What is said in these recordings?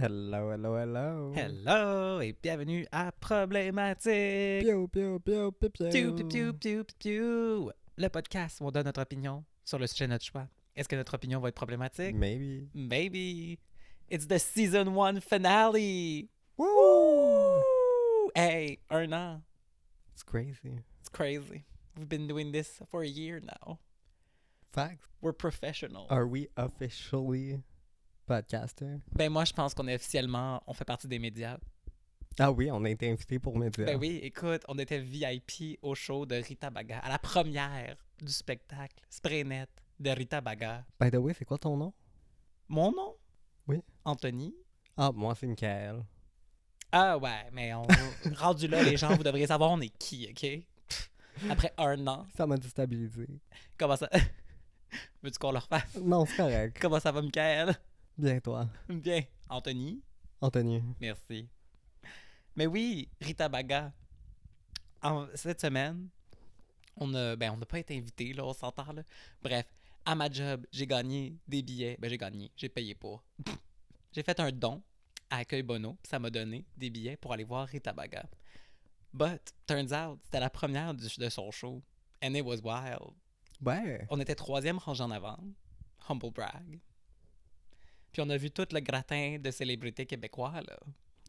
Hello, hello, hello. Hello et bienvenue à Problématique. Piou, piou, piou, piou, piou. Piou, piou, piou, piou, piou. Le podcast où on donne notre opinion sur le sujet de notre choix. Est-ce que notre opinion va être problématique? Maybe. Maybe. It's the season 1 finale. Woo! Woo! Hey, 1 an. It's crazy. It's crazy. We've been doing this for a year now. Facts. We're professional. Are we officially podcaster? Ben moi, je pense qu'on est officiellement, on fait partie des médias. Ah oui, on a été invité pour me dire. Ben oui, écoute, on était VIP au show de Rita Baga, à la première du spectacle Spraynet de Rita Baga. By the way, c'est quoi ton nom? Mon nom? Oui. Anthony. Ah, moi, c'est Michael. Ah ouais, mais rendu là, les gens, vous devriez savoir on est qui, OK? Pff, après 1 an. Ça m'a déstabilisé. Comment ça... Veux-tu qu'on le refasse? Non, c'est correct. Comment ça va, Michael? Bien, toi. Bien. Anthony? Anthony. Merci. Mais oui, Rita Baga. Cette semaine, on n'a pas été invités, là, on s'entend, là. Bref, à ma job, j'ai gagné des billets. Ben, j'ai payé pour. J'ai fait un don à Accueil Bono, puis ça m'a donné des billets pour aller voir Rita Baga. But, turns out, c'était la première de son show. And it was wild. Ouais. On était 3e rangée en avant. Humble brag. Puis on a vu tout le gratin de célébrités québécois, là.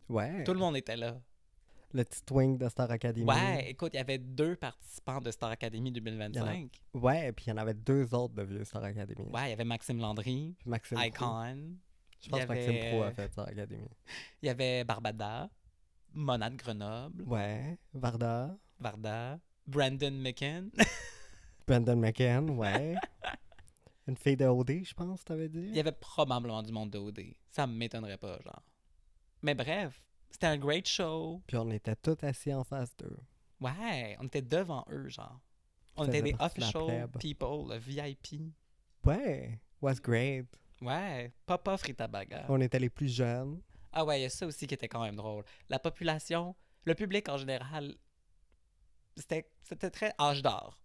Ouais. Tout le monde était là. Le petit twink de Star Academy. Ouais, écoute, il y avait 2 participants de Star Academy 2025. Ouais, puis il y en avait 2 autres de vieux Star Academy. Ouais, il y avait Maxime Landry, Puis Maxime Pro. Icon. Je pense il y que Maxime avait- Pro a fait Star Academy. Il y avait Barbada, Mona de Grenoble, Ouais. Varda. Varda, Brandon McKen. Brandon McCann, ouais. Une fille de OD, je pense, t'avais dit? Il y avait probablement du monde de OD. Ça m'étonnerait pas, genre. Mais bref, c'était un great show. Puis on était tous assis en face d'eux. Ouais, on était devant eux, genre. On Faisait était des partie de la official plèbe. people, le VIP. Ouais, was great. Ouais, pas Rita Baga. On était les plus jeunes. Ah ouais, il y a ça aussi qui était quand même drôle. La population, le public en général, c'était très âge d'or.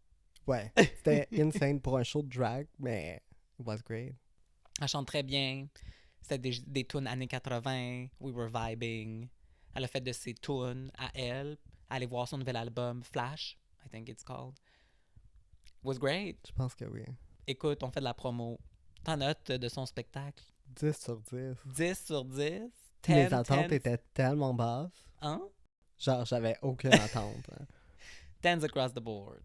Ouais, c'était insane pour un show de drag, mais it was great. Elle chante très bien. C'était des tunes années 80. We were vibing. Elle a fait de ses tunes à elle. Aller voir son nouvel album, Flash, I think it's called. Was great. Je pense que oui. Écoute, on fait de la promo. Ta note de son spectacle? 10 sur 10. 10 sur 10? 10, Mes attentes 10, étaient tellement basses. Hein? Genre, j'avais aucune attente. Hein. 10 across the board.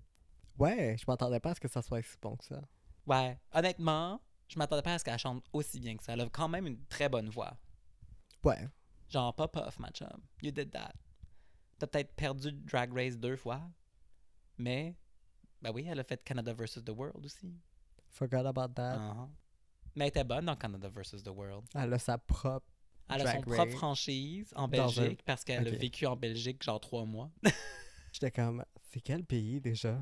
Ouais, je m'attendais pas à ce que ça soit si bon que ça. Ouais. Honnêtement, je m'attendais pas à ce qu'elle chante aussi bien que ça. Elle a quand même une très bonne voix. Ouais. Genre, pas puff, ma chum. You did that. T'as peut-être perdu Drag Race 2 fois, mais, ben oui, elle a fait Canada vs. The World aussi. Forgot about that. Uh-huh. Mais elle était bonne dans Canada vs. The World. Elle a sa propre Elle a Drag son propre Race franchise en dans Belgique parce qu'elle a Ok. vécu en Belgique genre 3 mois. J'étais comme, c'est quel pays déjà?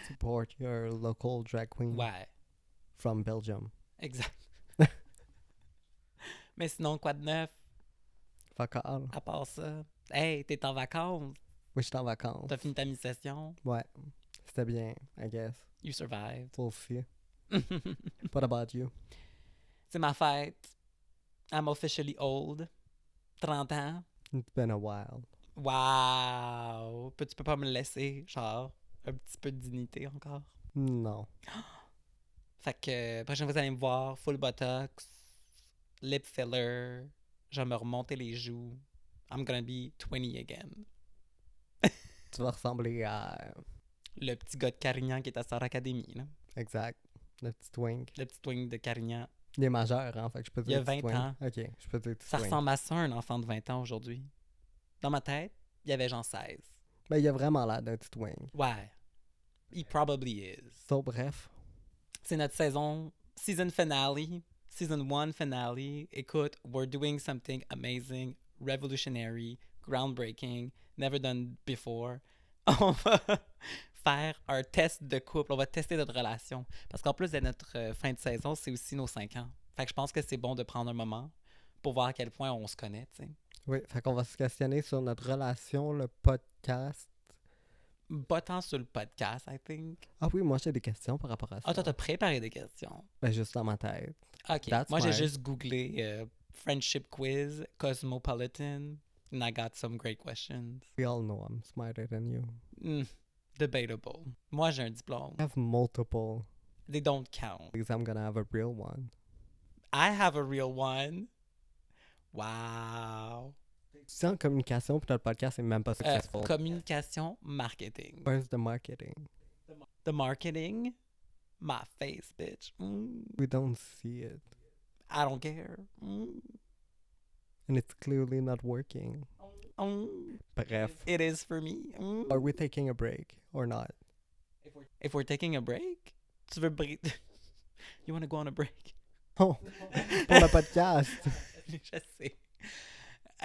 Support your local drag queen Ouais, from Belgium. exact. Mais sinon, quoi de neuf Fuck all. à part ça? Hey, t'es en vacances? Oui, j'étais en vacances. T'as fini ta mi-session? Ouais. C'était bien, I guess. You survived. We'll see. What about you? C'est ma fête. I'm officially old. 30 ans. It's been a while. Wow! Tu peux pas me laisser, genre, un petit peu de dignité encore? Non. Fait que, prochaine fois, vous allez me voir, full botox, lip filler, je vais me remonter les joues. I'm gonna be 20 again. Tu vas ressembler à... Le petit gars de Carignan qui est à Star Academy, là. Exact. Le petit twink. Le petit twink de Carignan. Il est majeur, hein, fait que je peux Il a dire petit 20 twink. ans. Ok, je peux dire petit Ça twink. ressemble à ça, un enfant de 20 ans aujourd'hui. Dans ma tête, il y avait genre 16. Ben, il a vraiment l'air d'un petit twink. Ouais. He probably is. So, bref. C'est notre season finale, season 1 finale. Écoute, we're doing something amazing, revolutionary, groundbreaking, never done before. On va faire un test de couple, on va tester notre relation. Parce qu'en plus de notre fin de saison, c'est aussi nos 5 ans. Fait que je pense que c'est bon de prendre un moment pour voir à quel point on se connaît, tu sais. Oui, fait qu'on va se questionner sur notre relation, le podcast. Pas tant sur le podcast, I think. Ah oui, moi j'ai des questions par rapport à ça. Ah, toi, t'as préparé des questions. Ben, juste dans ma tête. OK. That's Moi, j'ai fine. juste googlé friendship quiz, cosmopolitan, and I got some great questions. We all know I'm smarter than you. Debatable. Moi, j'ai un diplôme. I have multiple. They don't count. Because I'm gonna have a real one. I have a real one. Wow. C'est en communication, puis notre podcast est même pas successful. Communication, marketing. Where's the marketing? The marketing? My face, bitch. We don't see it. I don't care. And it's clearly not working. Bref. It is for me. Are we taking a break or not? If we're taking a break, tu veux break? You want to go on a break? Oh, pour le podcast. Je sais.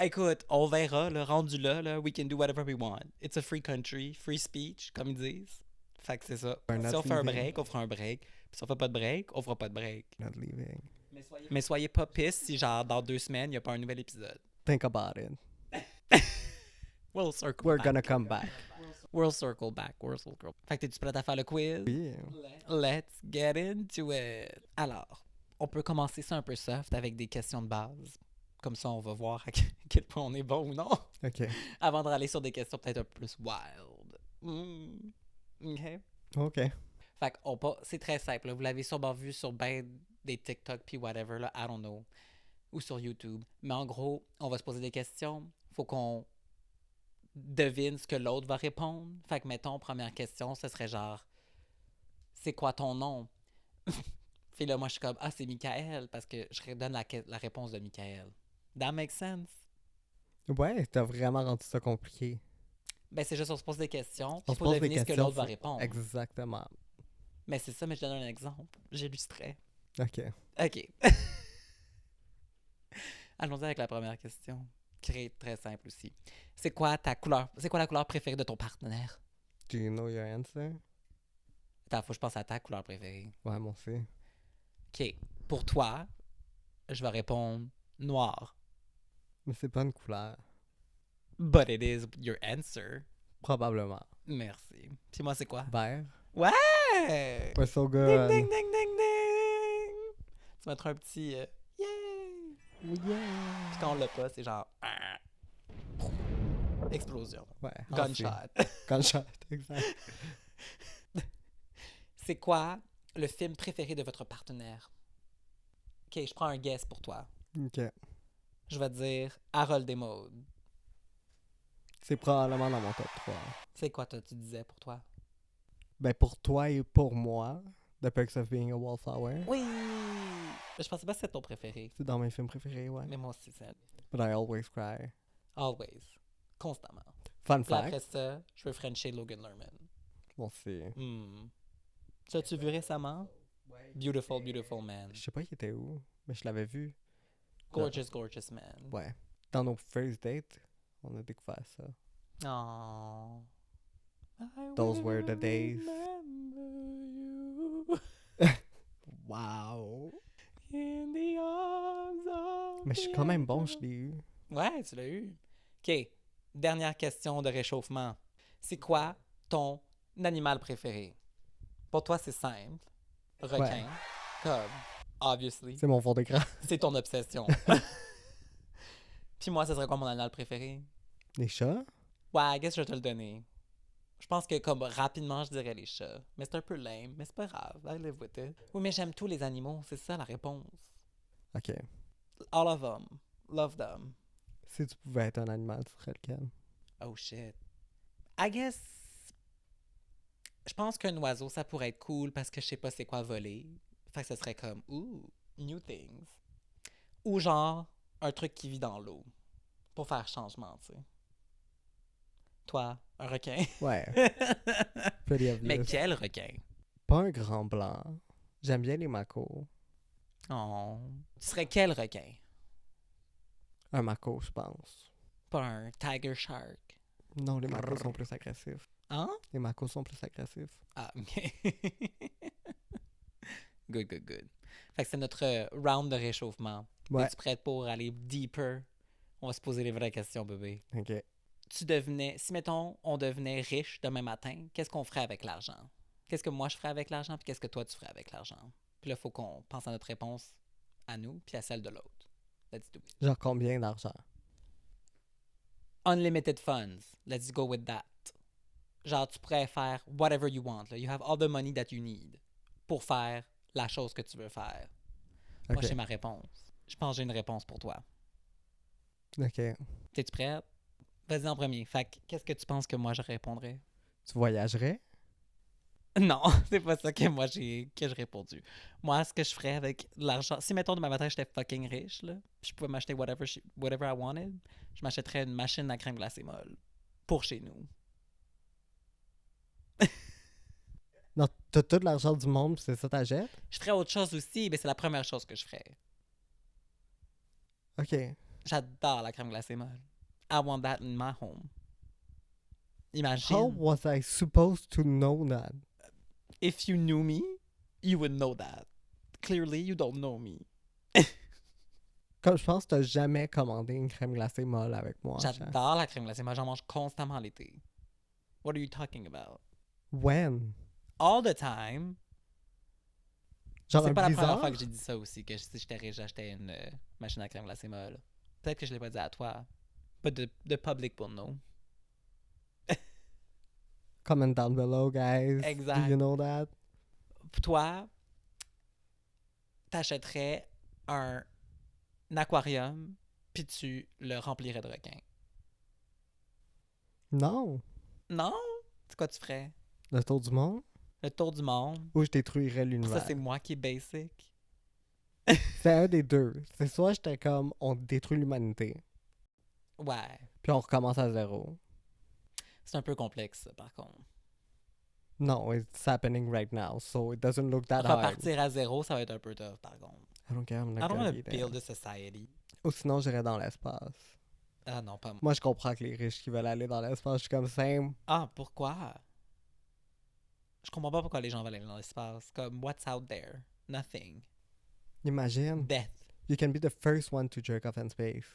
Écoute, on verra, là, rendu là, we can do whatever we want. It's a free country, free speech, comme ils disent. Fait que c'est ça. We're Si not on fait un leaving. break, on fera un break. Puis si on fait pas de break, on fera pas de break. Not leaving. Mais soyez pas pissed si, genre, dans 2 semaines, il n'y a pas un nouvel épisode. Think about it. We'll circle We're back. gonna come back. We'll circle back. We'll circle. Fait que t'es-tu prête à faire le quiz? Oui. Let's get into it. Alors, on peut commencer ça un peu soft avec des questions de base. Comme ça, on va voir à quel point on est bon ou non. OK. Avant de aller sur des questions peut-être un peu plus wild. OK? OK. Fait c'est très simple. Là. Vous l'avez sûrement vu sur ben des TikTok puis whatever, là, I don't know. Ou sur YouTube. Mais en gros, on va se poser des questions. Faut qu'on devine ce que l'autre va répondre. Fait que, mettons, première question, ce serait genre, c'est quoi ton nom? Puis là, moi, je suis comme, c'est Michael, parce que je donne la réponse de Michael. That makes sense? Ouais, t'as vraiment rendu ça compliqué. Ben, c'est juste, on se pose des questions, puis On il se faut pose des deviner ce que questions, l'autre va répondre. Exactement. Mais c'est ça, mais je donne un exemple. J'illustrais. OK. OK. Allons-y avec la première question. Qui est très simple aussi. C'est quoi la couleur préférée de ton partenaire? Do you know your answer? Attends, faut que je pense à ta couleur préférée. Ouais, moi aussi. OK. Pour toi, je vais répondre noir. Mais c'est pas une couleur. But it is your answer. Probablement. Merci. Puis moi, c'est quoi? Vert. Ouais! We're so Ding, good. ding, ding, ding, ding! Tu mettras un petit yay! Puis quand on l'a pas, c'est genre explosion. Ouais. Gunshot. Gunshot, exact. C'est quoi le film préféré de votre partenaire? OK, je prends un guess pour toi. OK. Je vais dire Harold des Maudes. C'est probablement dans mon top 3. C'est quoi, toi, tu disais pour toi? Ben, pour toi et pour moi, The Perks of Being a Wallflower. Oui! Je pensais pas que c'était ton préféré. C'est dans mes films préférés, ouais. Mais moi aussi, c'est But I always cry. Always. Constamment. Fun Puis après fact. ça, je veux Frencher Logan Lerman. Bon, c'est... Ça, tu vu récemment? Beautiful, beautiful man. Je sais pas il était où, mais je l'avais vu. Gorgeous, gorgeous man. Ouais. Dans nos first dates, on a découvert ça. Oh. Those were the days. You Wow! in the arms of Mais je suis quand même bon, je l'ai eu. Ouais, tu l'as eu. OK. Dernière question de réchauffement. C'est quoi ton animal préféré? Pour toi, c'est simple. Requin. Ouais. Comme, obviously. C'est mon fond d'écran. C'est ton obsession. Puis moi, ce serait quoi mon animal préféré? Les chats? Ouais, I guess je vais te le donner. Je pense que comme rapidement, je dirais les chats. Mais c'est un peu lame, mais c'est pas grave. I live with it. Oui, mais j'aime tous les animaux. C'est ça la réponse. Ok. All of them. Love them. Si tu pouvais être un animal, tu serais lequel? Oh shit. I guess... Je pense qu'un oiseau, ça pourrait être cool parce que je sais pas c'est quoi voler. Fait que ce serait comme, ooh, new things. Ou genre, un truc qui vit dans l'eau. Pour faire changement, tu sais. Toi, un requin. Ouais. Pretty obvious. Mais quel requin? Pas un grand blanc. J'aime bien les macos. Oh. Tu serais quel requin? Un mako, je pense. Pas un tiger shark. Non, les macos sont plus agressifs. Hein? Les macos sont plus agressifs. Ah, ok. Good, good, good. Fait que c'est notre round de réchauffement. Ouais. Es-tu prête pour aller deeper? On va se poser les vraies questions, bébé. Ok. Si mettons, on devenait riche demain matin, qu'est-ce qu'on ferait avec l'argent? Qu'est-ce que moi je ferais avec l'argent, puis qu'est-ce que toi tu ferais avec l'argent? Puis là, il faut qu'on pense à notre réponse à nous, puis à celle de l'autre. Let's do it. Genre combien d'argent? Unlimited funds. Let's go with that. Genre, tu pourrais faire whatever you want. Là. You have all the money that you need pour faire la chose que tu veux faire. Moi, Ok. j'ai ma réponse. Je pense que j'ai une réponse pour toi. Ok. T'es-tu prête? Vas-y en premier. Fait que, qu'est-ce que tu penses que moi, je répondrais? Tu voyagerais? Non, c'est pas ça que moi, que j'ai répondu. Moi, ce que je ferais avec l'argent... Si, mettons, demain matin, j'étais fucking riche, là, puis je pouvais m'acheter whatever I wanted, je m'achèterais une machine à crème glacée molle. Pour chez nous. Non, t'as tout l'argent du monde, pis c'est ça t'achètes? Je ferais autre chose aussi, mais c'est la première chose que je ferais. Ok. J'adore la crème glacée molle. I want that in my home. Imagine. How was I supposed to know that? If you knew me, you would know that. Clearly, you don't know me. Comme je pense que t'as jamais commandé une crème glacée molle avec moi. J'adore la crème glacée molle. J'en mange constamment l'été. What are you talking about? When? All the time. Genre C'est un pas la blizzard? première fois que j'ai dit ça aussi, que si j'étais riche, j'achetais une machine à crème glacée molle. Peut-être que je l'ai pas dit à toi. But the public will know. Comment down below, guys. Exact. Do you know that? Toi, t'achèterais un aquarium, puis tu le remplirais de requins. Non. Non? C'est quoi tu ferais? Le tour du monde? Le tour du monde? Ou je détruirais Ça, l'univers? c'est moi qui est basic. C'est un des deux. C'est soit j'étais comme, on détruit l'humanité, Ouais. puis on recommence à zéro. C'est un peu complexe, ça, par contre. No, it's happening right now, so it doesn't look that hard. Repartir à zéro, ça va être un peu tough, par contre. I don't care, I'm not I don't gonna want be to there. build a society. Ou sinon, j'irais dans l'espace. Ah non, pas moi. Moi, je comprends que les riches qui veulent aller dans l'espace, je suis comme same. Ah, pourquoi? Je comprends pas pourquoi les gens veulent aller dans l'espace. Comme, what's out there? Nothing. Imagine. Death. You can be the first one to jerk off in space.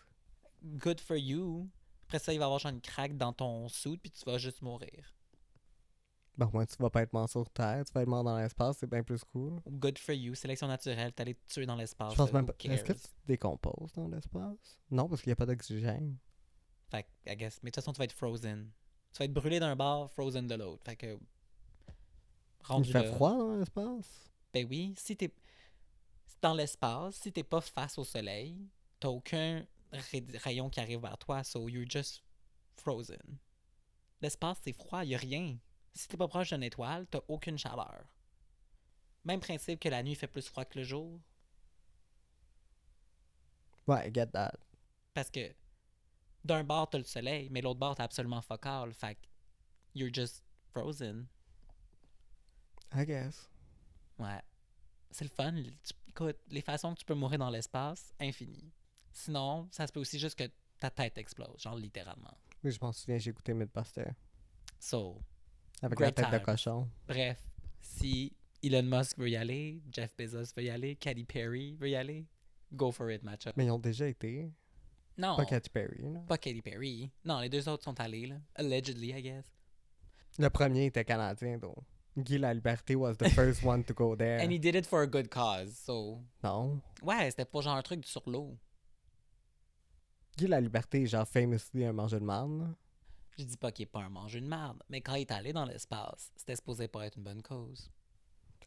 Good for you. Après ça, il va y avoir genre une craque dans ton suit, puis tu vas juste mourir. Bon, moi, tu vas pas être mort sur Terre, tu vas être mort dans l'espace, c'est bien plus cool. Good for you. Sélection naturelle, t'allais te tuer dans l'espace. Je pense là, même who pas. Est-ce que cares? tu te décomposes dans l'espace? Non, parce qu'il n'y a pas d'oxygène. Fait que, I guess. Mais de toute façon, tu vas être frozen. Tu vas être brûlé d'un bord, frozen de l'autre. Fait que. Il Rendu fait là. froid dans l'espace? Ben oui, si t'es dans l'espace, si t'es pas face au soleil, t'as aucun rayon qui arrive vers toi, so you're just frozen. L'espace, c'est froid, y a rien. Si t'es pas proche d'une étoile, t'as aucune chaleur. Même principe que la nuit fait plus froid que le jour, Ouais, I get that. parce que d'un bord, t'as le soleil, mais l'autre bord, t'as absolument fuck all. Fait que you're just frozen. I guess. Ouais. C'est le fun. Écoute, les façons que tu peux mourir dans l'espace, infini. Sinon, ça se peut aussi juste que ta tête explose, genre littéralement. Oui, je m'en souviens, j'ai écouté Mythbuster. So, Avec Great la tête de times. cochon. bref, si Elon Musk veut y aller, Jeff Bezos veut y aller, Katy Perry veut y aller, go for it, match-up. Mais ils ont déjà été. Non, Pas Katy Perry, là. pas Katy Perry. Non, les deux autres sont allés, là. Allegedly, I guess. Le premier était canadien, donc. Guy Laliberté was the first one to go there. And he did it for a good cause, so... Non. Ouais, c'était pas genre un truc sur l'eau. Guy Laliberté est genre famously un mangeur de marde, là. Je dis pas qu'il est pas un mangeur de merde, mais quand il est allé dans l'espace, c'était supposé pas être une bonne cause.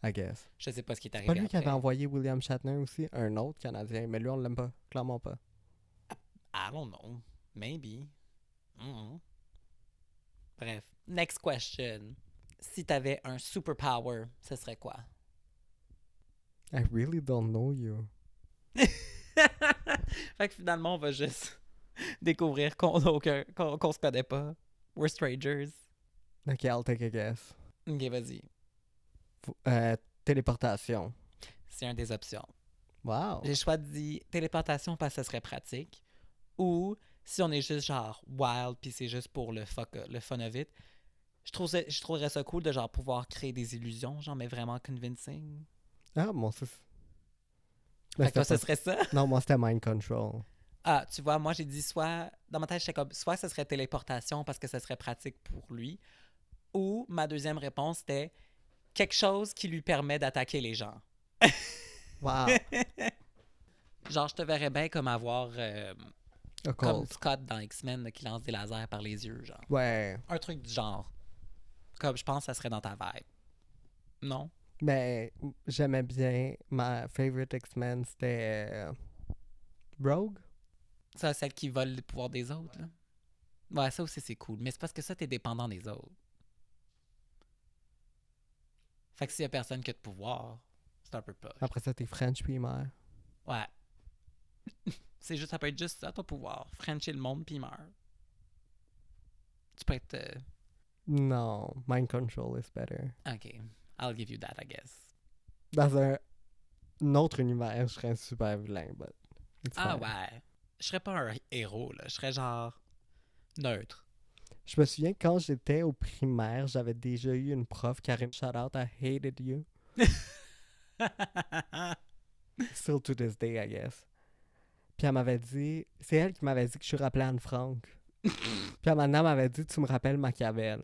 I guess. Je sais pas ce qui est Pas arrivé lui qui après. avait envoyé William Shatner aussi, un autre canadien, mais lui on l'aime pas, clairement pas. I don't know. Maybe. Bref. Next question. Si t'avais un superpower, ce serait quoi? I really don't know you. Fait que finalement, on va juste découvrir qu'on se connaît pas. We're strangers. Ok, I'll take a guess. Ok, vas-y. Téléportation. C'est une des options. Wow. J'ai choisi téléportation parce que ça serait pratique. Ou si on est juste genre wild puis c'est juste pour le fun of it, je trouverais ça cool de genre pouvoir créer des illusions, genre mais vraiment convincing. Ah, moi, c'est... Fait que toi, ce serait ça? Non, moi, c'était mind control. Ah, tu vois, moi j'ai dit soit, dans ma tête, j'étais comme, soit ce serait téléportation parce que ce serait pratique pour lui, ou ma deuxième réponse c'était quelque chose qui lui permet d'attaquer les gens. Wow. Genre, je te verrais bien comme avoir... A comme cold. Scott dans X-Men là, qui lance des lasers par les yeux, genre. Ouais. Un truc du genre. Comme je pense que ça serait dans ta vibe. Non? Mais j'aimais bien. Ma favorite X-Men, c'était Rogue. Ça, celle qui vole les pouvoirs des autres, là. Ouais, ça aussi, c'est cool. Mais c'est parce que ça, t'es dépendant des autres. Fait que s'il y a personne qui a de pouvoir, c'est un peu poche. Après ça, t'es French puis mère. Ouais. C'est juste, ça peut être juste ça, ton pouvoir. Frencher le monde, puis il meurt. Tu peux être... Non, mind control is better. OK. I'll give you that, I guess. Dans un autre univers, je serais un super vilain, but it's Ah fine. ouais. Je serais pas un héros, là. Je serais genre... neutre. Je me souviens quand j'étais au primaire, j'avais déjà eu une prof, Karine, shout out, I hated you. Still to this day, I guess. Puis elle m'avait dit, c'est elle qui m'avait dit que je suis rappelé Anne Frank. Puis maintenant, elle m'avait dit, tu me rappelles Machiavel.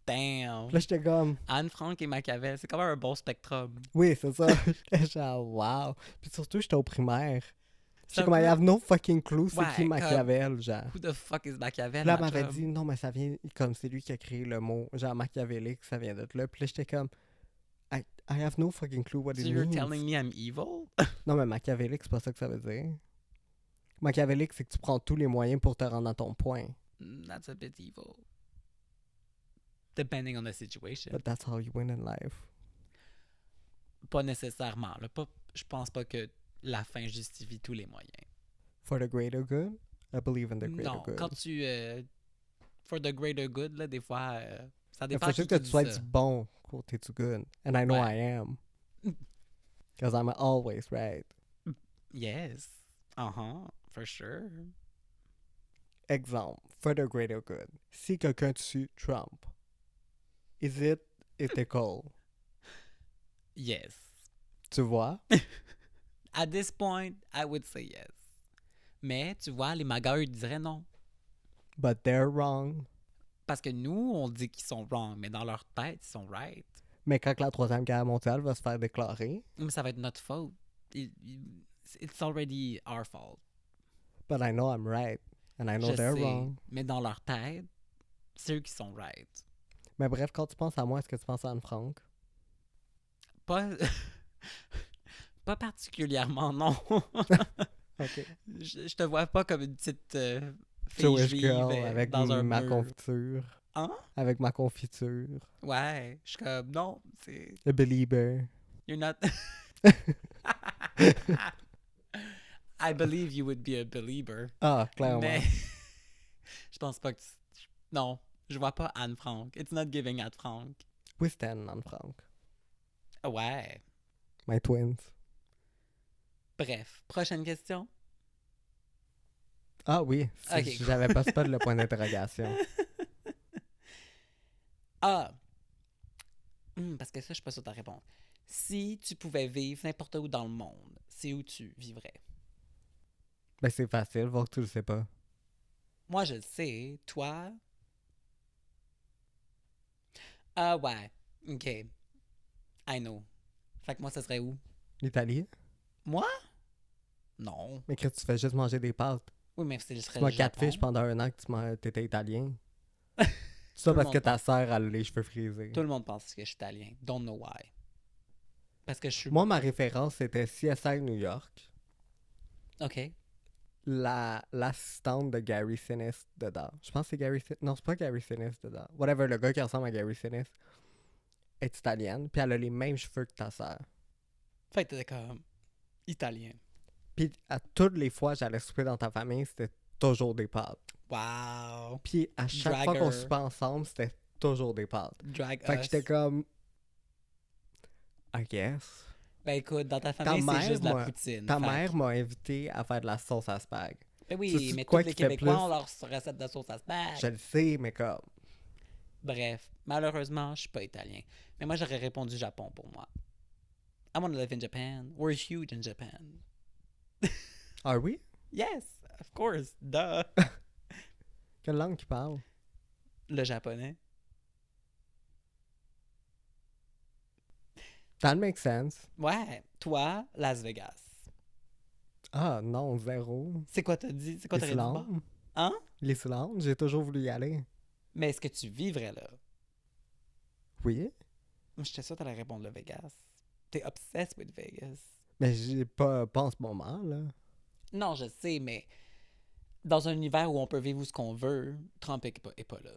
Damn. Puis là, j'étais comme, Anne Frank et Machiavel, c'est quand même un bon spectrum. oui, c'est ça. J'étais genre, wow. Puis surtout, j'étais au primaire. C'est J'étais un comme, I peu- have no fucking clue, c'est Ouais, qui Machiavel, genre. Who the fuck is Machiavel? Puis là, elle ma m'avait chum? dit, non, mais ça vient, comme c'est lui qui a créé le mot, genre machiavélique, ça vient de là. Puis là, j'étais comme, I have no fucking clue what So it you're means. telling me I'm evil? Non, mais machiavélique, c'est pas ça que ça veut dire. Machiavélique, c'est que tu prends tous les moyens pour te rendre à ton point. That's a bit evil. Depending on the situation. But that's how you win in life. Pas nécessairement. Là. Je pense pas que la fin justifie tous les moyens. For the greater good, I believe in the greater Non, good. quand tu... for the greater good, là, des fois, ça Il dépend faut qui juste que tu dit sois ça. du bon côté du good. And I know Ouais. I am. Because I'm always right. Yes. For sure. Exemple, for the greater good. Si quelqu'un tue Trump, is it ethical? Yes. Tu vois? At this point, I would say yes. Mais, tu vois, les magas, eux, diraient non. But they're wrong. Parce que nous, on dit qu'ils sont wrong, mais dans leur tête, ils sont right. Mais quand la Troisième Guerre mondiale va se faire déclarer, Mais ça va être notre faute. It's already our fault. but I know I'm right. And I know Je they're sais, wrong. mais dans leur tête, c'est eux qui sont right. Mais bref, quand tu penses à moi, est-ce que tu penses à Anne Frank? Pas, pas particulièrement, non. Ok. Je te vois pas comme une petite fille Jewish juive girl avec dans un ma mur. confiture. Hein? Avec ma confiture. Ouais, je suis comme, non, c'est... A believer. You're not... I believe you would be a believer. Ah, clairement. Mais je pense pas que non, je vois pas Anne Frank. It's not giving Anne Frank. We stand Anne Frank. Ouais. My twins. Bref, prochaine question. Ah oui, Ok, si cool. j'avais pas spot le point d'interrogation. Ah. Parce que ça, je suis pas sûre de ta réponse. Si tu pouvais vivre n'importe où dans le monde, c'est où tu vivrais? Ben c'est facile, voir que tu le sais pas. Moi, je le sais. Toi? Ah ouais. OK. I know. Fait que moi, ça serait où? L'Italie? Moi? Non. Mais que tu fais juste manger des pâtes. Oui, mais ce serait Tu m'as le Japon. catfish pendant un an que t'étais italien. C'est Tout ça le parce monde que ta sœur a les cheveux frisés. Tout le monde pense que je suis italien. Don't know why. Parce que je suis... Moi, ma référence, c'était CSI New York. OK. L'assistante de Gary Sinise dedans. Je pense que c'est Gary Sinise. Non, c'est pas Gary Sinise dedans. Whatever, le gars qui ressemble à Gary Sinise est italienne. Puis elle a les mêmes cheveux que ta sœur. Fait que t'étais comme... italien. Puis à toutes les fois que j'allais souper dans ta famille, c'était toujours des pâtes. Wow. Puis à chaque Drag fois qu'on her. soupait ensemble, c'était toujours des pâtes. Drag Fait que us. j'étais comme... I guess. Ben écoute, dans ta famille, mère, c'est juste de la moi, poutine. Ta Fait que- mère m'a invité à faire de la sauce à spag. Ben oui, C'est-tu mais tous quoi les qui fait Québécois plus? ont leur recette de sauce à spag. Je le sais, mais comme... Bref, malheureusement, je suis pas italien. Mais moi, j'aurais répondu Japon pour moi. I want to live in Japan. We're huge in Japan. Ah oui? Yes, of course. Duh. Quelle langue tu parles? Le japonais. That makes sense. Ouais, toi, Las Vegas. Ah non, zéro. C'est quoi t'as dit? C'est quoi t'aurais dit? L'Islande. Hein? L'Islande, j'ai toujours voulu y aller. Mais est-ce que tu vivrais là? Oui, Moi, j'étais sûr que t'allais répondre le Vegas. T'es obsessed with Vegas. mais j'ai pas en ce moment, là. Non, je sais, mais dans un univers où on peut vivre où ce qu'on veut, Trump est pas là.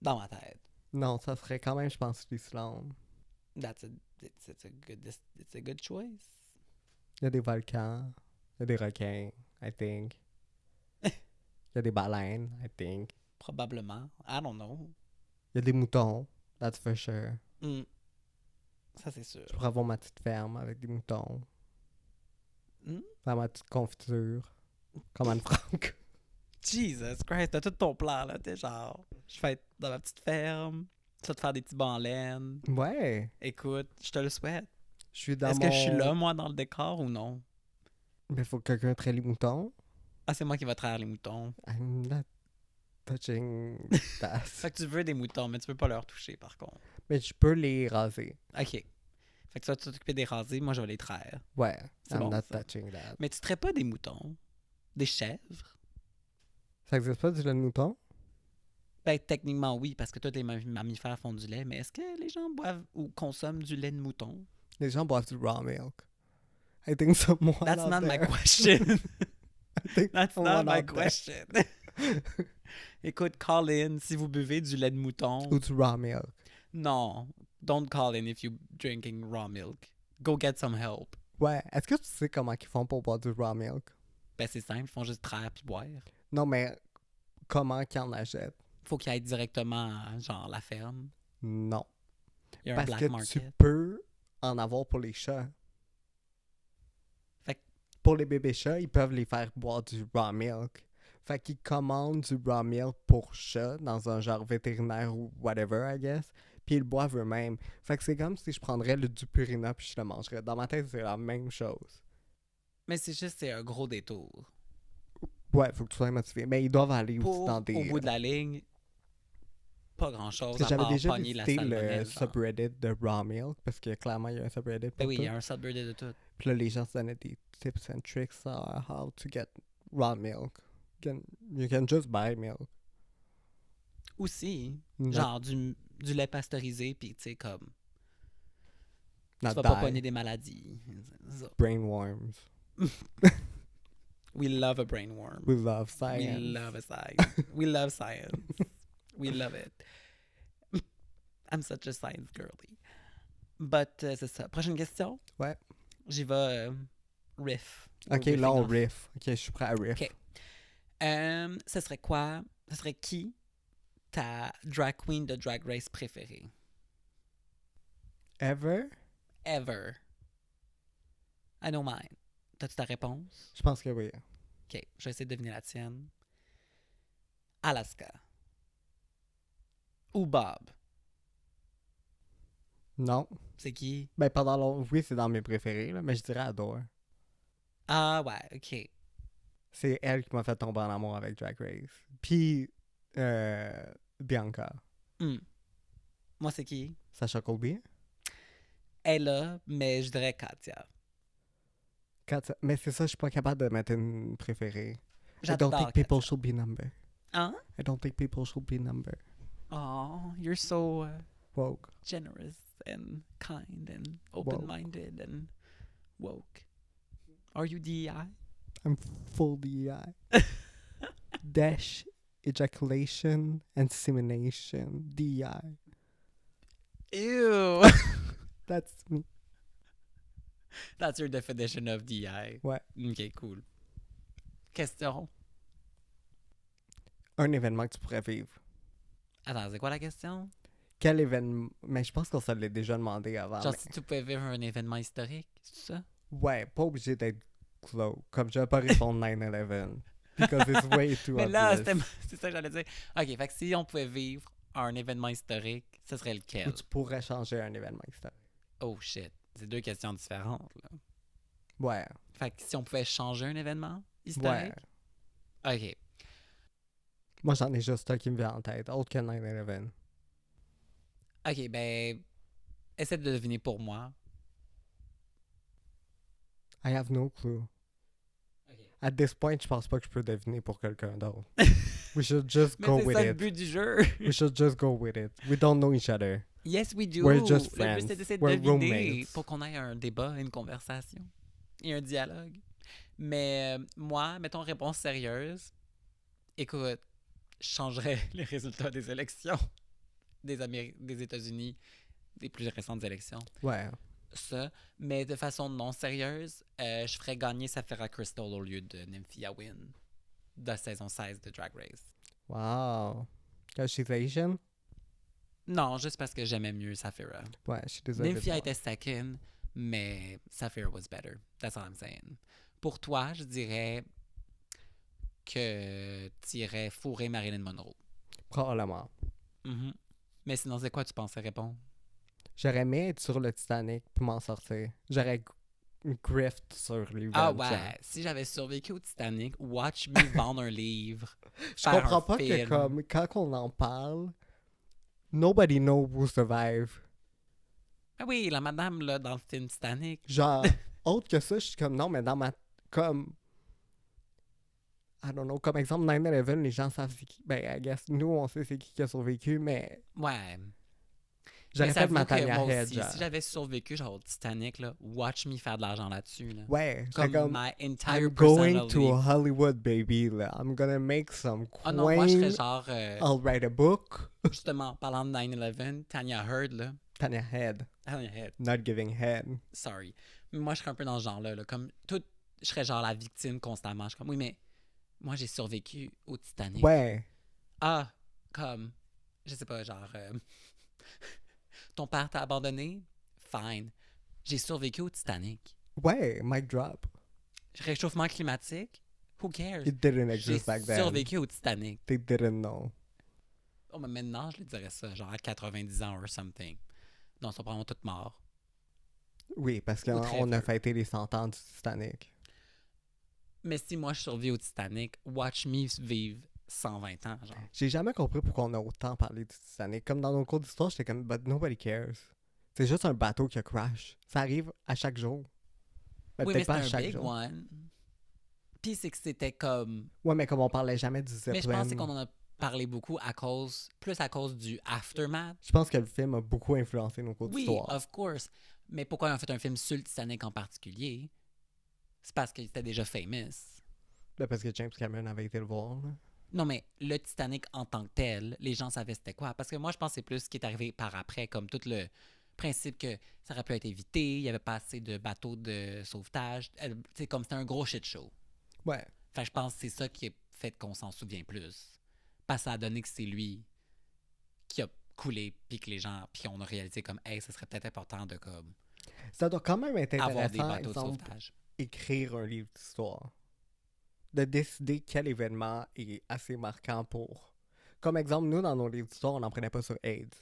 Dans ma tête. Non, ça serait quand même, je pense, l'Islande. That's a, it's a good choice. Il y a des volcans, il y a des requins, I think. Il y a des baleines, I think. Probablement. I don't know. Il y a des moutons, that's for sure. Hmm. Ça, c'est sûr. Je pourrais avoir ma petite ferme avec des moutons. Hmm? Faire ma petite confiture. Comme Anne Frank. Jesus Christ, t'as tout ton plan, là. T'es genre, je vais être dans ma petite ferme, tu vas te faire des petits bancs en laine. Ouais, Écoute, je te le souhaite. je suis dans Est-ce mon... que je suis là, moi, dans le décor ou non? Mais faut que quelqu'un traite les moutons. Ah, c'est moi qui va traire les moutons. I'm not touching that. Fait que tu veux des moutons, mais tu peux pas leur toucher, par contre. Mais je peux les raser. OK. Fait que tu vas t'occuper des rasés, moi, je vais les traire. Ouais, C'est I'm bon, not ça. touching that. Mais tu traites pas des moutons? Des chèvres? Ça existe pas du lait de mouton? Ben, techniquement, oui, parce que tous les mammifères font du lait, mais est-ce que les gens boivent ou consomment du lait de mouton? Les gens boivent du raw milk. I think someone That's out not my there. question. I think That's someone not my out there. question. Écoute, call in si vous buvez du lait de mouton. Ou du raw milk. Non, don't call in if you're drinking raw milk. Go get some help. Ouais, est-ce que tu sais comment ils font pour boire du raw milk? Ben, c'est simple, ils font juste traire puis boire. Non, mais comment qu'ils en achètent? Faut qu'ils aillent directement à, genre, la ferme. Non. Il y a un Parce black que market. tu peux en avoir pour les chats. Fait que- Pour les bébés chats, ils peuvent les faire boire du raw milk. Fait qu'ils commandent du raw milk pour chats dans un genre vétérinaire ou whatever, I guess. Puis ils le boivent eux-mêmes. Fait que c'est comme si je prendrais du Purina puis je le mangerais. Dans ma tête, c'est la même chose. Mais c'est juste, c'est un gros détour. Ouais, faut que tu sois motivé. Mais ils doivent aller aussi Pour, dans des... au bout de la ligne, pas grand-chose Parce que à j'avais part déjà pogner la visité le salmonelle. genre. subreddit de raw milk parce que clairement, il y a un subreddit pour Ben oui, tout. il y a un subreddit de tout. Puis là, les gens se donnaient des tips and tricks on how to get raw milk. You can just buy milk. Aussi, Not, genre du lait pasteurisé, puis tu sais, comme, tu not vas pas die. pogner des maladies. Ça. Brain worms. We love a brain worm. We love science. We love a science. We love science. We love it. I'm such a science girly. But c'est ça. Prochaine question. Ouais. J'y vais riff. Ok, We're là, on riffing off. riff. Ok, je suis prêt à riff. Ok. Ce serait quoi? Ce serait qui ta drag queen de Drag Race préférée? Ever? Ever. I know mine. T'as-tu ta réponse? Je pense que oui. Ok, je vais essayer de deviner la tienne. Alaska. Ou Bob. Non. C'est qui? Ben, pendant longtemps, oui, c'est dans mes préférés, là, mais je dirais Adore. Ah ouais, ok. C'est elle qui m'a fait tomber en amour avec Drag Race. Puis, Bianca. Hmm. Moi, c'est qui? Sacha Colby. Elle est là, mais je dirais Katia. Mais c'est ça, je suis pas capable de mettre une préférée. I J'adore don't think people Katia. should be number. Hein? I don't think people should be number. Oh, you're so Woke. generous and kind and open-minded and woke. Are you DEI? I'm full DEI. Dash, ejaculation, insemination. DEI. Ew! That's me. That's your definition of DEI. Ouais. Ok, cool. Question. Un événement que tu pourrais vivre. Attends, c'est quoi la question? Quel événement? Mais je pense qu'on se l'ait déjà demandé avant. Genre, mais- si tu pouvais vivre un événement historique, c'est ça? Ouais, pas obligé d'être clos. Comme je vais pas répondre 9/11. Because it's way too Mais là, obvious. c'est ça que j'allais dire. Ok, fait que si on pouvait vivre un événement historique, ce serait lequel? Ou tu pourrais changer un événement historique. Oh shit, c'est deux questions différentes. Là. Ouais. Fait que si on pouvait changer un événement Ouais. historique? Ok. Moi, j'en ai juste un qui me vient en tête. Autre que 9/11. Ok, ben, essaie de deviner pour moi. I have no clue. At this point, je pense pas que je peux deviner pour quelqu'un d'autre. We should just Mais go c'est with ça le it. but du jeu. We should just go with it. We don't know each other. Yes, we do. We're just Le friends. but, c'est d'essayer de We're deviner roommates. pour qu'on ait un débat, une conversation et un dialogue. Mais moi, mettons réponse sérieuse. Écoute, je changerais les résultats des élections des États-Unis, des plus récentes élections. Ouais. Ça. Mais de façon non sérieuse, je ferais gagner Safira Crystal au lieu de Nymphia Wynn de la saison 16 de Drag Race. Wow. Because she's Asian? Non, juste parce que j'aimais mieux Safira. Ouais, je suis désolé. Nymphia était second, mais Safira was better. That's all I'm saying. Pour toi, je dirais que tu irais fourrer Marilyn Monroe. Probablement. Mhm. Mais sinon, c'est quoi tu pensais répondre? J'aurais aimé être sur le Titanic pour m'en sortir. J'aurais grift sur les Ah Vengeance. ouais, si j'avais survécu au Titanic, watch me vendre un livre. Je faire comprends un pas que film. comme quand on en parle, nobody knows who survive. Ah oui, la madame là, dans le film Titanic. Genre, autre que ça, je suis comme non, mais dans ma. Comme. I don't know, comme exemple 9/11, les gens savent c'est qui. Ben, I guess, nous, on sait c'est qui a survécu, mais Ouais. j'aurais Mais fait s'avoue ma que Tanya moi Head, aussi, genre. si j'avais survécu genre au Titanic, là, watch me faire de l'argent là-dessus. Là. Ouais, Comme j'étais comme. my entire I'm going personality. to Hollywood, baby. Là. I'm gonna make some coin. Ah non, moi je serais genre, I'll write a book. justement, parlant de 9/11, Tanya Heard, là. Tanya Head, Tanya Heard, not giving head. sorry. Mais moi je serais un peu dans ce genre-là. Là, comme, je serais genre la victime constamment. Je suis comme, oui, mais moi j'ai survécu au Titanic. Ouais, Ah, comme, je sais pas, genre, ton père t'a abandonné? Fine. J'ai survécu au Titanic. ouais, mic drop. Réchauffement climatique? Who cares? It didn't J'ai exist back then. survécu au Titanic. They didn't know. Oh, mais maintenant, je lui dirais ça, genre à 90 ans or something. Non, ils sont probablement tous morts. Oui, parce Ou très qu'on a vieux. fêté les 100 ans du Titanic. Mais si moi je survis au Titanic, watch me vivre 120 ans, genre. J'ai jamais compris pourquoi on a autant parlé du Titanic. Comme dans nos cours d'histoire, j'étais comme, but nobody cares. C'est juste un bateau qui a crash. Ça arrive à chaque jour. Ben, Oui, mais peut-être pas à c'était un chaque big jour. one. Puis c'est que c'était comme... Ouais, mais comme on parlait jamais du Zeppelin. Mais je pense qu'on en a parlé beaucoup plus à cause du aftermath. Je pense que le film a beaucoup influencé nos cours Oui, d'histoire. of course. Mais pourquoi ils ont fait un film sur le Titanic en particulier? C'est parce qu'il était déjà famous. Ben, parce que James Cameron avait été le voir. Là. Non, mais le Titanic en tant que tel, les gens savaient c'était quoi. Parce que moi, je pense que c'est plus ce qui est arrivé par après, comme tout le principe que ça aurait pu être évité, il n'y avait pas assez de bateaux de sauvetage. C'est comme c'était un gros shit show. Ouais. Fait que je pense que c'est ça qui a fait qu'on s'en souvient plus. Parce que ça a donné que c'est lui qui a coulé, puis que les gens, puis on a réalisé comme, hey, ça serait peut-être important de comme Ça doit quand même être avoir des intéressant, bateaux de exemple, sauvetage. écrire un livre d'histoire. De décider quel événement est assez marquant pour... Comme exemple, nous, dans nos livres d'histoire, on n'en prenait pas sur AIDS.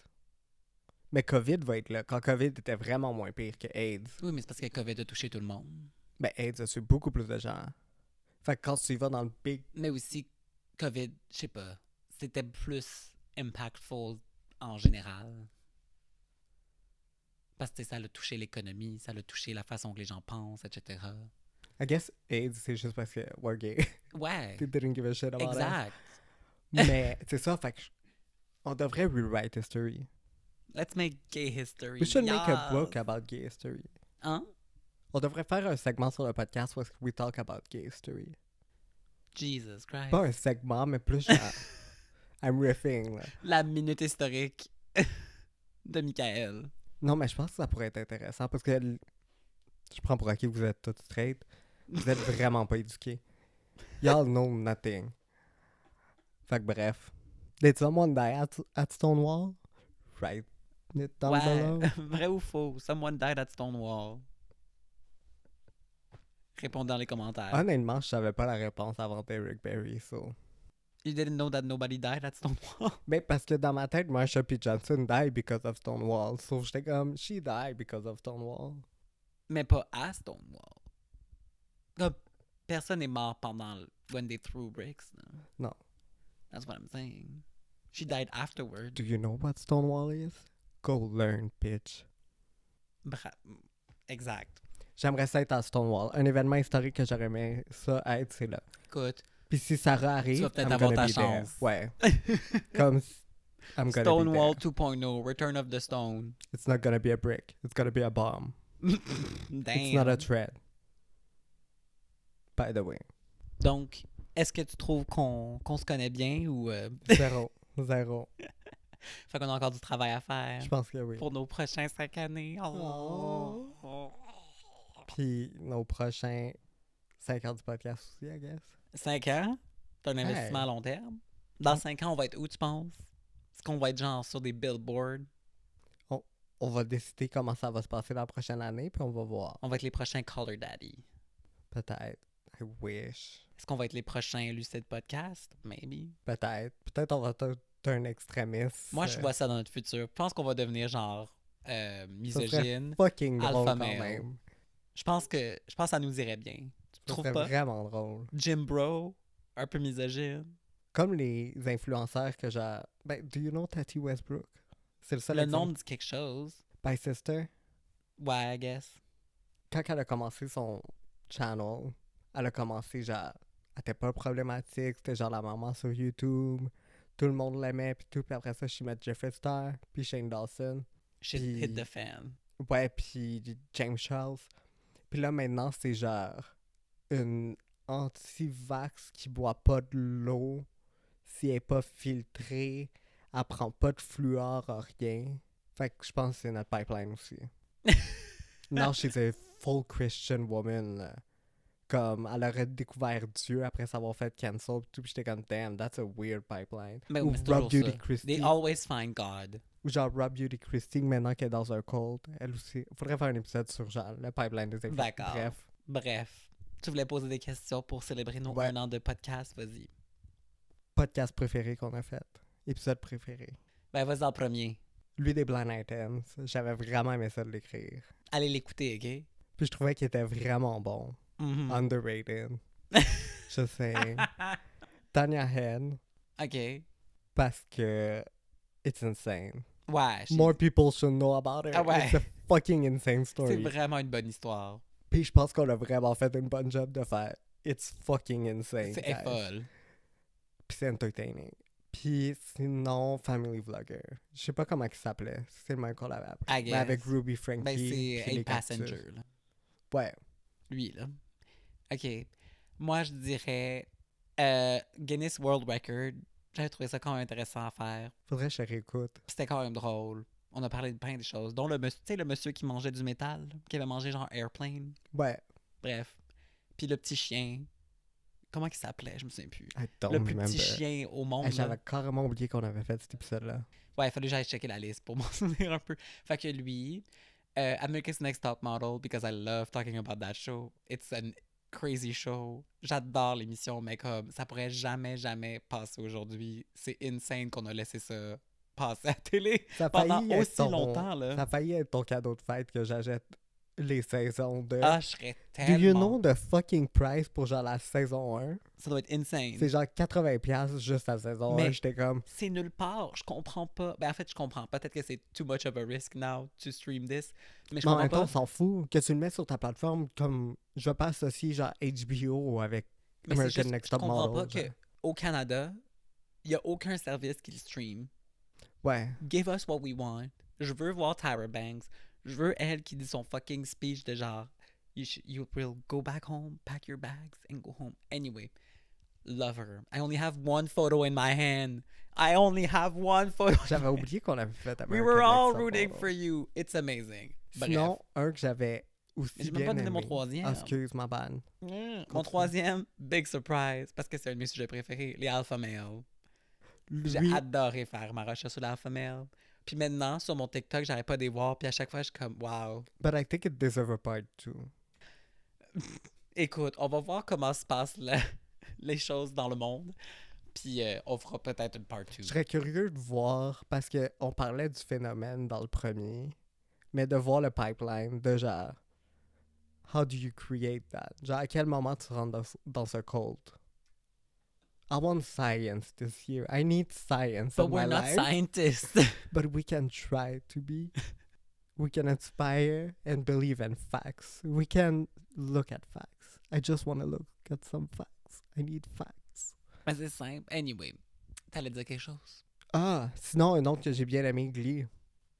Mais COVID va être là. Quand COVID était vraiment moins pire que AIDS. Oui, mais c'est parce que COVID a touché tout le monde. Ben, AIDS a tué beaucoup plus de gens. Fait que quand tu y vas dans le big... Mais aussi, COVID, je sais pas, c'était plus impactful en général. Parce que ça a touché l'économie, ça a touché la façon que les gens pensent, etc. I guess AIDS, c'est juste parce que we're gay. Ouais, They didn't give a shit about us. exact. Mais c'est ça, fait que on devrait rewrite history. Let's make gay history. We should make a Yes. book about gay history. Hein? On devrait faire un segment sur le podcast où we talk about gay history. Jesus Christ. Pas un segment, mais plus genre... I'm riffing, là. La minute historique de Michael. Non, mais je pense que ça pourrait être intéressant parce que je prends pour acquis que vous êtes tous straight. Vous êtes vraiment pas éduqués. Y'all know nothing. Fait que bref. Did someone die at Stonewall? Write it down below. Vrai ou faux? Someone died at Stonewall. Répondez dans les commentaires. Honnêtement, je savais pas la réponse avant Eric Berry, so... You didn't know that nobody died at Stonewall? Mais parce que dans ma tête, Marsha P. Johnson died because of Stonewall. So j'étais comme, she died because of Stonewall. Mais pas à Stonewall. Comme, personne n'est mort pendant when they threw bricks. No. Non. That's what I'm saying. She died afterward. Do you know what Stonewall is? Go learn, bitch. Exact. J'aimerais ça être à Stonewall. Un événement historique que j'aurais aimé ça être, c'est là. Écoute, Puis si Sarah arrive, tu vas peut-être I'm avoir gonna ta be there. chance. Ouais. Comme I'm gonna Stonewall be there. 2.0, Return of the Stone. It's not gonna be a brick. It's gonna be a bomb. Damn. It's not a threat. By the way. Donc, est-ce que tu trouves qu'on se connaît bien ou... Zéro. Zéro. Fait qu'on a encore du travail à faire Je pense que oui. pour nos prochains 5 années. Oh. Puis nos prochains 5 ans du podcast aussi, I guess. 5 ans? C'est un investissement Hey. à long terme? Dans 5 ans, on va être où, tu penses? Est-ce qu'on va être genre sur des billboards? On va décider comment ça va se passer la prochaine année, puis on va voir. On va être les prochains Color Daddy. Peut-être. I wish. Est-ce qu'on va être les prochains Lucid Podcast? Maybe. Peut-être. Peut-être on va être un extrémiste. Moi, je vois ça dans notre futur. Je pense qu'on va devenir genre Ça serait misogyne. fucking drôle Alpha quand male. même. Je pense que ça nous irait bien. Tu Ça trouves serait pas? vraiment drôle. Jim Bro, un peu misogyne. Comme les influenceurs que j'ai... Ben, do you know Tati Westbrook? C'est le seul Le exemple. nom me dit quelque chose. By Sister. Ouais, I guess. Quand elle a commencé son channel, elle a commencé genre... Elle était pas problématique, c'était genre la maman sur YouTube. Tout le monde l'aimait, puis tout. Puis après ça, je met Jeffree Star, puis Shane Dawson. Shit Puis- hit the fan. Ouais, puis James Charles. Puis là, maintenant, c'est genre une anti-vax qui boit pas de l'eau si elle est pas filtrée. Elle prend pas de fluor, rien. Fait que je pense que c'est notre pipeline aussi. Non, she's a full Christian woman. Là. Comme, elle aurait découvert Dieu après s'avoir fait cancel. Puis tout, puis j'étais comme, damn, that's a weird pipeline. Mais Ou c'est Rob toujours Beauty ça. Christie. They always find God. Ou genre Rob Beauty Christie, maintenant qu'elle est dans un cult. Elle aussi. Faudrait faire un épisode sur genre le pipeline des influenceurs. D'accord. Bref. Bref. Tu voulais poser des questions pour célébrer nos Ouais. 1 an de podcast? Vas-y. Podcast préféré qu'on a fait. Épisode préféré. Ben, vas-y en premier. Lui des Blind Items. J'avais vraiment aimé ça de l'écrire. Allez l'écouter, OK? Puis je trouvais qu'il était vraiment bon. Mhm. Underrated. Je sais. Tanya Hen. OK. Parce que it's insane. Ouais. More people should know about it. Ah ouais. It's a fucking insane C'est story. vraiment une bonne histoire. Puis je pense qu'on a vraiment fait une bonne job de faire It's fucking insane. C'est guys. folle. Puis c'est entertaining. Puis sinon, Family Vlogger. Je sais pas comment il s'appelait. C'est le même qu'on l'avait appris. I Mais avec guess. Ruby Frankie. Ben, c'est puis les 8 cactus. Passenger, là. Ouais. Lui, là. OK. Moi, je dirais Guinness World Record. J'avais trouvé ça quand même intéressant à faire. Faudrait que je réécoute. C'était quand même drôle. On a parlé de plein de choses. Dont le monsieur, tu sais, le monsieur qui mangeait du métal, là, qui avait mangé genre Airplane. Ouais. Bref. Puis le petit chien. Comment il s'appelait? Je me souviens plus. I don't Le plus remember. petit chien au monde. Hey, là. J'avais carrément oublié qu'on avait fait cet épisode-là. Ouais, il fallait que j'aille checker la liste pour m'en souvenir un peu. Fait que lui, America's Next Top Model, because I love talking about that show. It's a crazy show. J'adore l'émission, mais comme ça pourrait jamais, jamais passer aujourd'hui. C'est insane qu'on a laissé ça passer à la télé Ça a pendant failli être aussi ton- longtemps, là. Ça a failli être ton cadeau de fête que j'achète les saisons de... Ah, je serais Do tellement... you know the fucking price pour genre la saison 1? Ça doit être insane. C'est genre 80$ juste la saison 1. Mais- J'étais comme... C'est nulle part. Je comprends pas. Ben, en fait, je comprends. Peut-être que c'est too much of a risk now to stream this. Mais je Mais en comprends même temps, on pas. s'en fout. Que tu le mets sur ta plateforme, comme... Je veux pas associer genre HBO avec Mais c'est American juste, Next je Top comprends Model. pas genre. qu'au Canada, il n'y a aucun service qui le stream. Ouais. Give us what we want. Je veux voir Tyra Banks. Je veux elle qui dit son fucking speech de genre you will go back home, pack your bags and go home. Anyway, love her. I only have one photo in my hand. I only have one photo. J'avais oublié qu'on avait fait American We were all Next Top rooting Model. for you. It's amazing. Sinon, un que j'avais aussi J'ai même bien pas donné aimé. mon troisième. Ah, excuse, ma banne. Mon troisième, big surprise, parce que c'est un de mes sujets préférés, les alpha males. J'ai Lui, adoré faire ma recherche sur l'alpha male. Puis maintenant, sur mon TikTok, j'arrête pas de les voir. Puis à chaque fois, je suis comme, wow. but I think it deserves a part 2. Écoute, on va voir comment se passent les choses dans le monde. Puis on fera peut-être une part 2. Je serais curieux de voir, parce qu'on parlait du phénomène dans le premier, mais de voir le pipeline de genre, how do you create that? Genre, à quel moment tu rentres dans ce cult? I want science this year. I need science But in we're my not life. scientists. But we can try to be. We can inspire and believe in facts. We can look at facts. I just want to look at some facts. I need facts. Mais c'est simple. Anyway, t'allais dire quelque chose? Ah, sinon, un autre que j'ai bien aimé, Glee.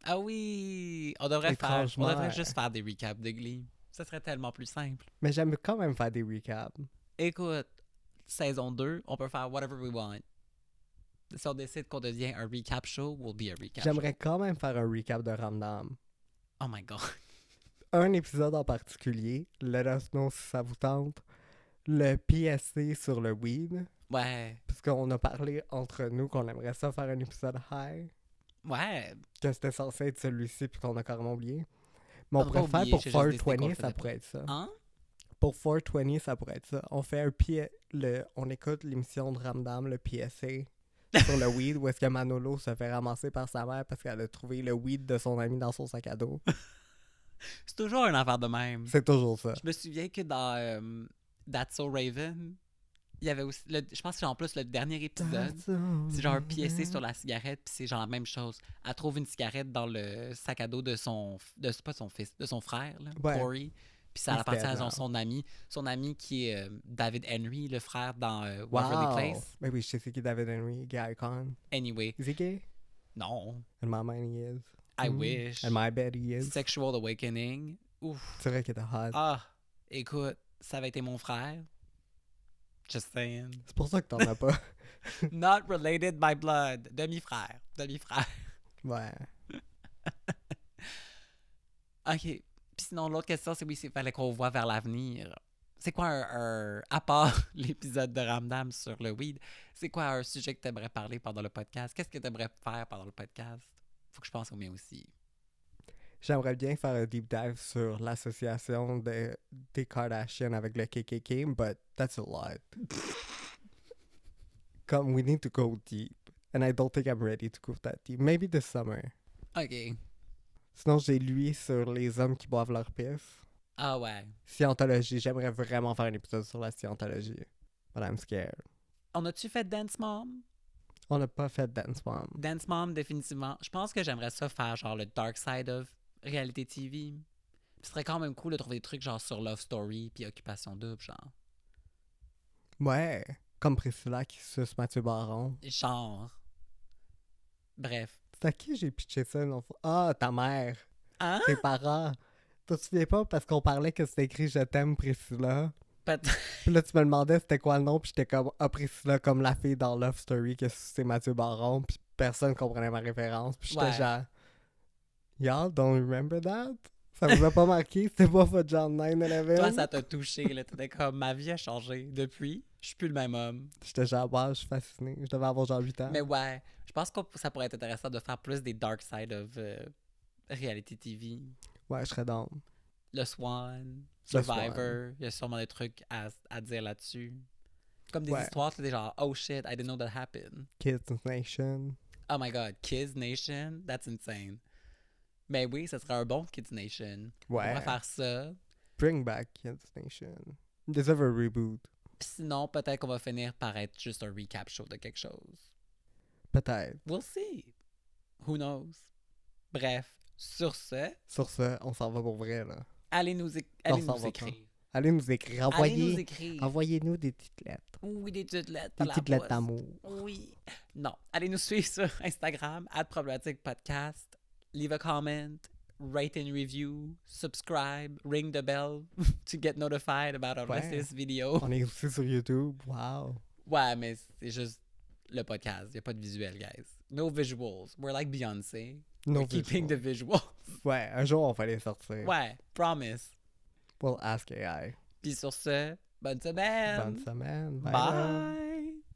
Ah oui! On devrait Étrangement, juste faire des recaps de Glee. Ça serait tellement plus simple. Mais j'aime quand même faire des recaps. Écoute, saison 2, on peut faire whatever we want. Si on décide qu'on devient un recap show, we'll be a recap show. J'aimerais quand même faire un recap de Ramdam. Oh my god. Un épisode en particulier, let us know si ça vous tente. Le PSC sur le weed. Ouais. Parce qu'on a parlé entre nous qu'on aimerait ça faire un épisode high. Ouais. Que c'était censé être celui-ci puis qu'on a carrément oublié. Mais on On a pas pourrait oublié, faire j'ai pour juste décidé qu'on 420, le ça faisait pourrait être ça. Hein? Pour 420, ça pourrait être ça. On fait on écoute l'émission de Ramdam, le PSA, sur le weed, où est-ce que Manolo se fait ramasser par sa mère parce qu'elle a trouvé le weed de son ami dans son sac à dos. C'est toujours un affaire de même. C'est toujours ça. Je me souviens que dans That's So Raven, il y avait aussi. Je pense que c'est en plus le dernier épisode. C'est genre un PSC sur la cigarette, puis c'est genre la même chose. Elle trouve une cigarette dans le sac à dos de son. C'est pas de son fils, de son frère, là, Ouais. Corey. Puis ça He's appartient dead à now. son ami. Son ami qui est David Henry, le frère dans Waverly Wow! Place. Mais oui, je sais c'est qui David Henry, gay icon. Anyway, Is he gay? non. In my mind, he is. I wish. In my bed, he is. Sexual Awakening. Ouf. C'est vrai qu'il était hot. Ah, écoute, ça avait été mon frère. Just saying. C'est pour ça que t'en as pas. Not related by blood. Demi-frère. Demi-frère. Ouais. OK. Puis sinon, l'autre question, c'est oui, s'il fallait qu'on voit vers l'avenir. C'est quoi à part l'épisode de Ramdam sur le weed, c'est quoi un sujet que tu aimerais parler pendant le podcast? Qu'est-ce que tu aimerais faire pendant le podcast? Faut que je pense au mien aussi. J'aimerais bien faire un deep dive sur l'association des Kardashians avec le KKK, but that's a lot. Comme, we need to go deep. And I don't think I'm ready to go that deep. Maybe this summer. OK. Sinon, j'ai lu sur les hommes qui boivent leur pisse. Ah ouais. Scientologie. J'aimerais vraiment faire un épisode sur la scientologie. But I'm scared. On a-tu fait Dance Mom? On n'a pas fait Dance Mom. Dance Mom, définitivement. Je pense que j'aimerais ça faire genre le dark side of reality TV. Ce serait quand même cool de trouver des trucs genre sur Love Story puis Occupation Double, genre. Ouais. Comme Priscilla qui suce Mathieu Baron. Genre. Bref. C'est à qui j'ai pitché ça l'autre fois? Ah, ta mère. Hein? Tes parents. Tu te souviens pas parce qu'on parlait que c'était écrit « Je t'aime, Priscilla ». Puis là, tu me demandais c'était quoi le nom, puis j'étais comme « Ah, Priscilla, comme la fille dans Love Story, que c'est Mathieu Baron », puis personne comprenait ma référence, puis j'étais Ouais. genre « Y'all don't remember that? Ça vous a pas marqué? C'était pas votre genre 9/11? » Toi, ça t'a touché, là. T'étais comme, ma vie a changé. Depuis, je suis plus le même homme. J'étais genre « Wow, je suis fasciné. Je devais avoir genre 8 ans. » Mais ouais, je pense que ça pourrait être intéressant de faire plus des dark side of reality TV. Ouais, je serais down. Le Swan, Le Survivor, il y a sûrement des trucs à dire là-dessus. Comme des Ouais. histoires, c'est genre, oh shit, I didn't know that happened. Kids Nation. Oh my god, Kids Nation, that's insane. Mais oui, ça serait un bon Kids Nation. On Ouais. va faire ça. Bring back Kids Nation. Deserve a reboot. Puis sinon, peut-être qu'on va finir par être juste un recap show de quelque chose. Peut-être. We'll see. Who knows? Bref, sur ce, Sur ce, on s'en va pour vrai, là. allez nous ça va écrire. Allez nous écrire. Allez nous écrire. Envoyez-nous des petites lettres. Oui, des petites lettres. Des par la petites lettres poste. d'amour. Oui. Non. Allez nous suivre sur Instagram, @problématique-podcast. Leave a comment, rate and review, subscribe, ring the bell to get notified about our Ouais. latest video. On est aussi sur YouTube. Wow. Ouais, mais c'est juste le podcast. Il n'y a pas de visuel, guys. No visuals. We're like Beyoncé. No We're keeping the visuals. Ouais, un jour, on va les sortir. Ouais, promise. We'll ask AI. Puis sur ce, bonne semaine. Bonne semaine. Bye.